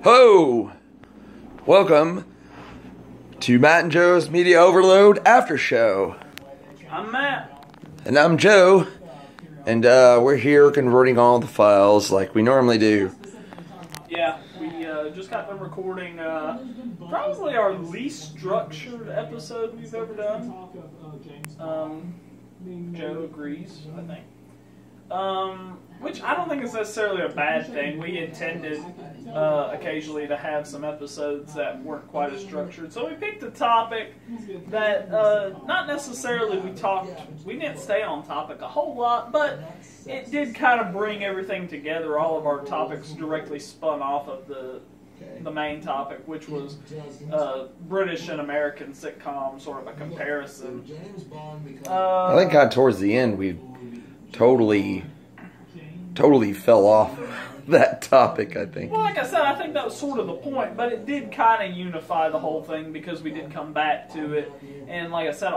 Ho! Welcome to Matt and Joe's Media Overload Aftershow. I'm Matt. And I'm Joe. And we're here converting all the files like we normally do. Yeah, we just got done recording probably our least structured episode we've ever done. Joe agrees, I think. Which I don't think is necessarily a bad thing. We intended occasionally to have some episodes that weren't quite as structured. So we picked a topic that not necessarily we didn't stay on topic a whole lot, but it did kind of bring everything together. All of our topics directly spun off of the main topic, which was British and American sitcoms, sort of a comparison. I think kind of towards the end we totally fell off that topic, I think. Well, like I said, I think that was sort of the point, but it did kind of unify the whole thing because we did come back to it. And like I said,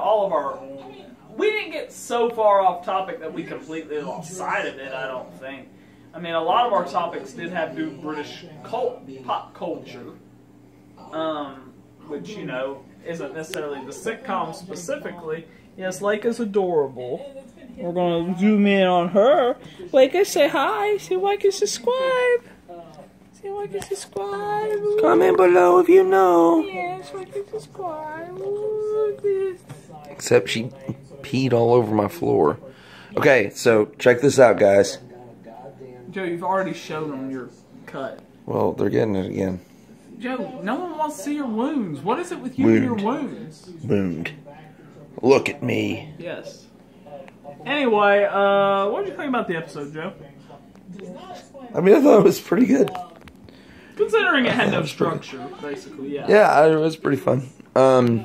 we didn't get so far off topic that we completely lost sight of it, I don't think. I mean, a lot of our topics did have to do with British pop culture, which, you know, isn't necessarily the sitcom specifically. Yes, Leica's adorable. We're going to zoom in on her. Leica, say hi. Say like and subscribe. Say like and subscribe. Comment below if you know. Yes, like and subscribe. Except she peed all over my floor. Okay, so check this out, guys. Joe, you've already shown them your cut. Well, they're getting it again. Joe, no one wants to see your wounds. What is it with you and your wounds? Wound. Look at me. Yes. Anyway, what did you think about the episode, Joe? I mean, I thought it was pretty good. Considering it had no structure, basically, yeah. Yeah, it was pretty fun. I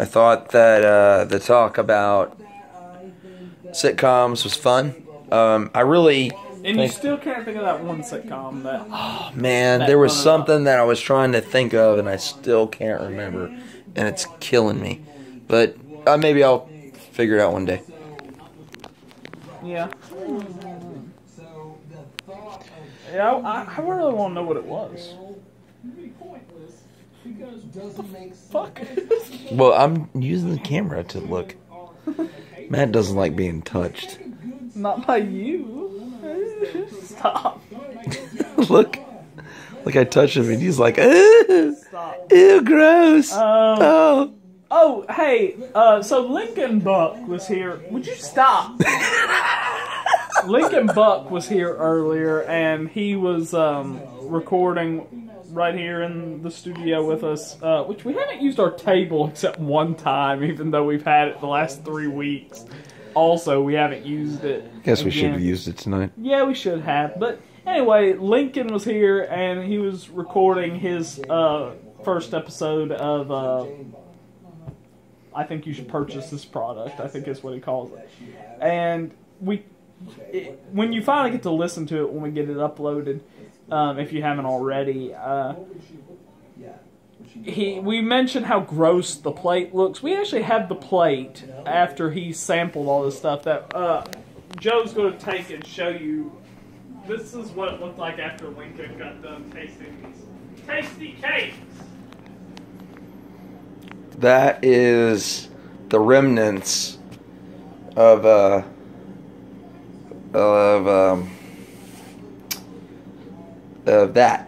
thought that the talk about sitcoms was fun. And you still can't think of that one sitcom that... Oh, man, there was something that I was trying to think of and I still can't remember. And it's killing me. But maybe I'll figure it out one day. Yeah. Yeah, I really want to know what it was. What the fuck? Well, I'm using the camera to look. Matt doesn't like being touched. Not by you. Stop. Look, I touched him and he's like, ew, ew, gross. Oh, hey, so Lincoln Buck was here. Would you stop? Lincoln Buck was here earlier, and he was recording right here in the studio with us, which we haven't used our table except one time, even though we've had it the last 3 weeks. Also, we haven't used it. Guess we should have used it tonight. Yeah, we should have. But anyway, Lincoln was here, and he was recording his first episode of I Think You Should Purchase This Product, I think is what he calls it. And when you finally get to listen to it, when we get it uploaded, if you haven't already, we mentioned how gross the plate looks. We actually have the plate after he sampled all this stuff that Joe's going to take and show you. This is what it looked like after Lincoln got done tasting these tasty cakes. That is the remnants of that. Of that.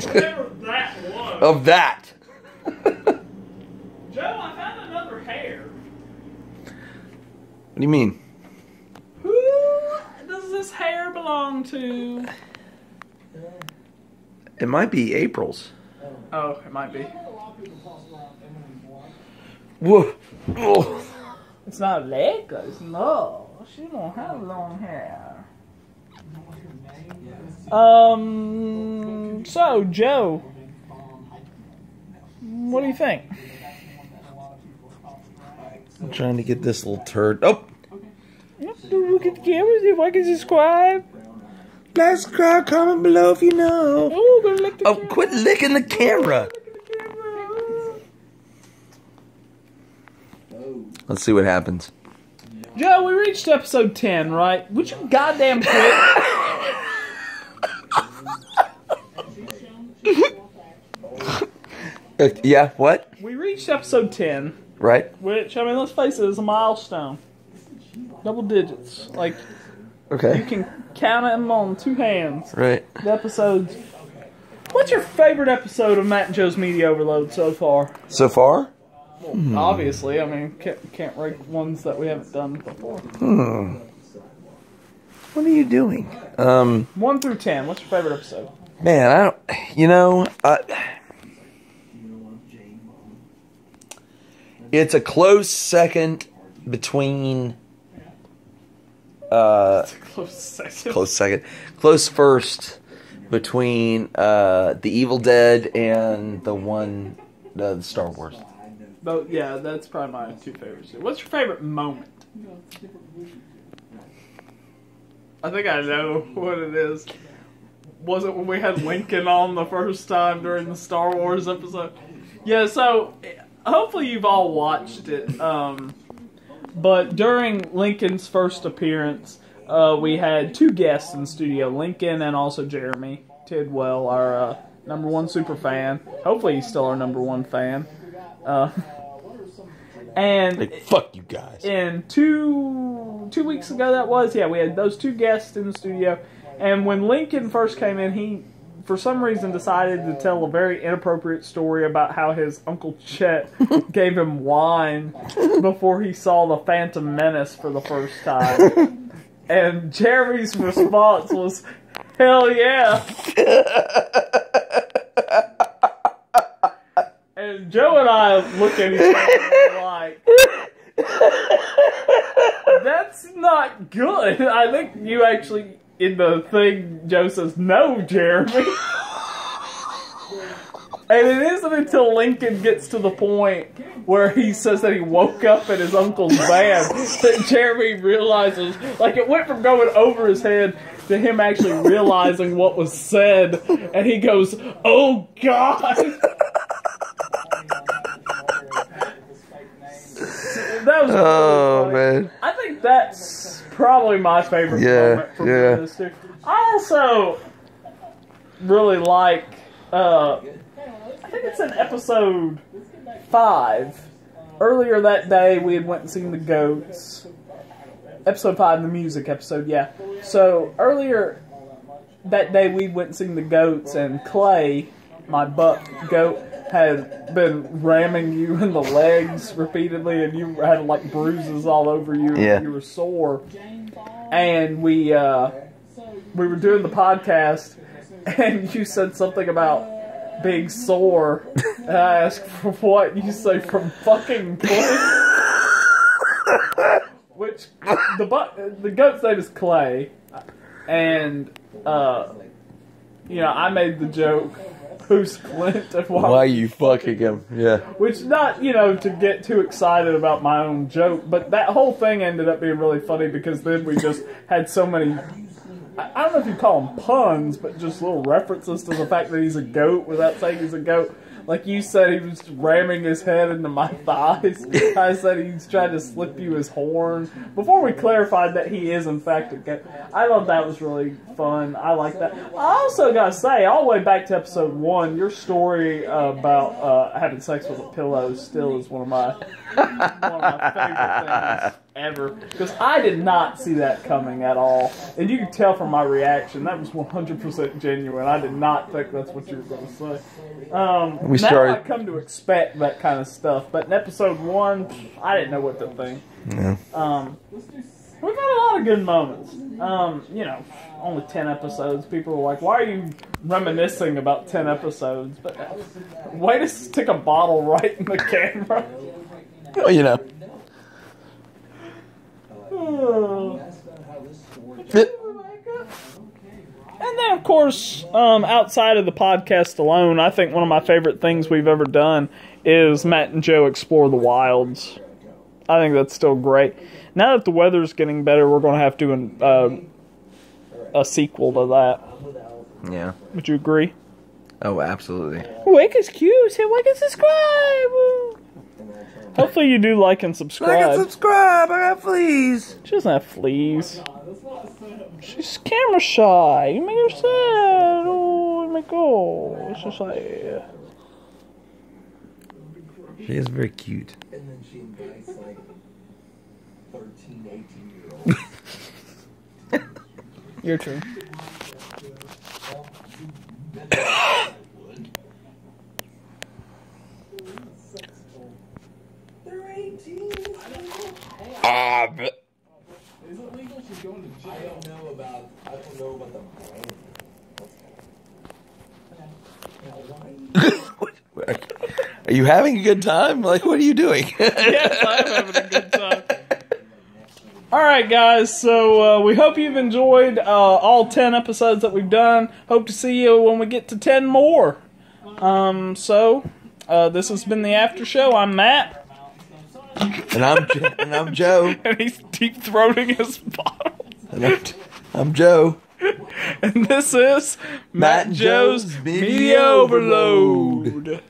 Whatever that was. Of that. Joe, I found another hair. What do you mean? Who does this hair belong to? It might be April's. Oh, it might be. Whoa. Oh. It's not Leica's, no. She don't have long hair. So, Joe, what do you think? I'm trying to get this little turd. Oh! Look at the camera, see if I can subscribe. Like, subscribe, comment below if you know. Oh, gonna lick the camera. Quit licking the camera. Let's see what happens. Joe, we reached episode 10, right? Would you goddamn quit? Yeah, what? We reached episode 10. Right. Which, I mean, let's face it, is a milestone. Double digits. Like, Okay. you can count them on 2 hands. Right. The episodes. What's your favorite episode of Matt and Joe's Media Overload so far? So far? Well, obviously. I mean, can't rank ones that we haven't done before. What are you doing? 1 through 10. What's your favorite episode? Man, I don't... You know... It's a close second between... Close second. Close first between The Evil Dead and the Star Wars. But yeah, that's probably my 2 favorites. What's your favorite moment? I think I know what it is. Was it when we had Lincoln on the first time during the Star Wars episode? Yeah, so hopefully you've all watched it. But during Lincoln's first appearance, we had 2 guests in the studio, Lincoln and also Jeremy Tidwell, our number 1 super fan. Hopefully he's still our number 1 fan. And like, fuck you guys. And 2 weeks ago that was, yeah, we had those 2 guests in the studio. And when Lincoln first came in, he, for some reason, decided to tell a very inappropriate story about how his Uncle Chet gave him wine before he saw the Phantom Menace for the first time. And Jeremy's response was, hell yeah. And Joe and I look at each other like, that's not good. I think you actually, in the thing, Joe says, no, Jeremy. And it isn't until Lincoln gets to the point where he says that he woke up in his uncle's van that Jeremy realizes, like, it went from going over his head to him actually realizing what was said, and he goes, oh God! That was really man. I think that's probably my favorite moment from this too. I also really like, I think it's in episode 5. Earlier that day, we had went and seen the Goats. Episode 5, the music episode, yeah. So, earlier that day, we went and seen the Goats, and Clay, my buck goat, had been ramming you in the legs repeatedly, and you had, like, bruises all over you, and you were sore. And we were doing the podcast, and you said something about being sore, and I asked for what? You say from fucking Clay? Which, the goat's name is Clay, and, you know, I made the joke, who's Clint and why are you fucking him? Yeah. Which, not, you know, to get too excited about my own joke, but that whole thing ended up being really funny because then we just had so many, I don't know if you call them puns, but just little references to the fact that he's a goat without saying he's a goat. Like you said, he was ramming his head into my thighs. I said he's trying to slip you his horn. Before we clarified that he is, in fact, a goat. I thought that was really fun. I like that. I also got to say, all the way back to episode 1, your story about having sex with a pillow still is one of my favorite things ever. Because I did not see that coming at all. And you can tell from my reaction, that was 100% genuine. I did not think that's what you were going to say. Now I come to expect that kind of stuff. But in episode 1, I didn't know what to think. Yeah. We've had a lot of good moments. You know, only 10 episodes. People were like, why are you reminiscing about 10 episodes? But way to stick a bottle right in the camera. Well, you know. And then, of course, outside of the podcast alone, I think one of my favorite things we've ever done is Matt and Joe explore the wilds. I think that's still great. Now that the weather's getting better, we're going to have to do a sequel to that. Yeah. Would you agree? Oh, absolutely. Like us cute, say like and subscribe. Hopefully you do like and subscribe. Like and subscribe. I got fleas. She doesn't have fleas. She's camera shy. You make her sad. Oh my god. It's just like... She is very cute. And then she invites like 13, 18-year-olds. Your turn. They're 18. But Is it legal? She's going to jail. I don't know about the brand. are you having a good time? Like, what are you doing? Yes, I'm having a good time. Alright guys, so we hope you've enjoyed all 10 episodes that we've done. Hope to see you when we get to 10 more. This has been the After Show. I'm Matt. And I'm Joe. And he's deep throating his bottle. And I'm Joe. And this is Matt and Joe's Media Overload.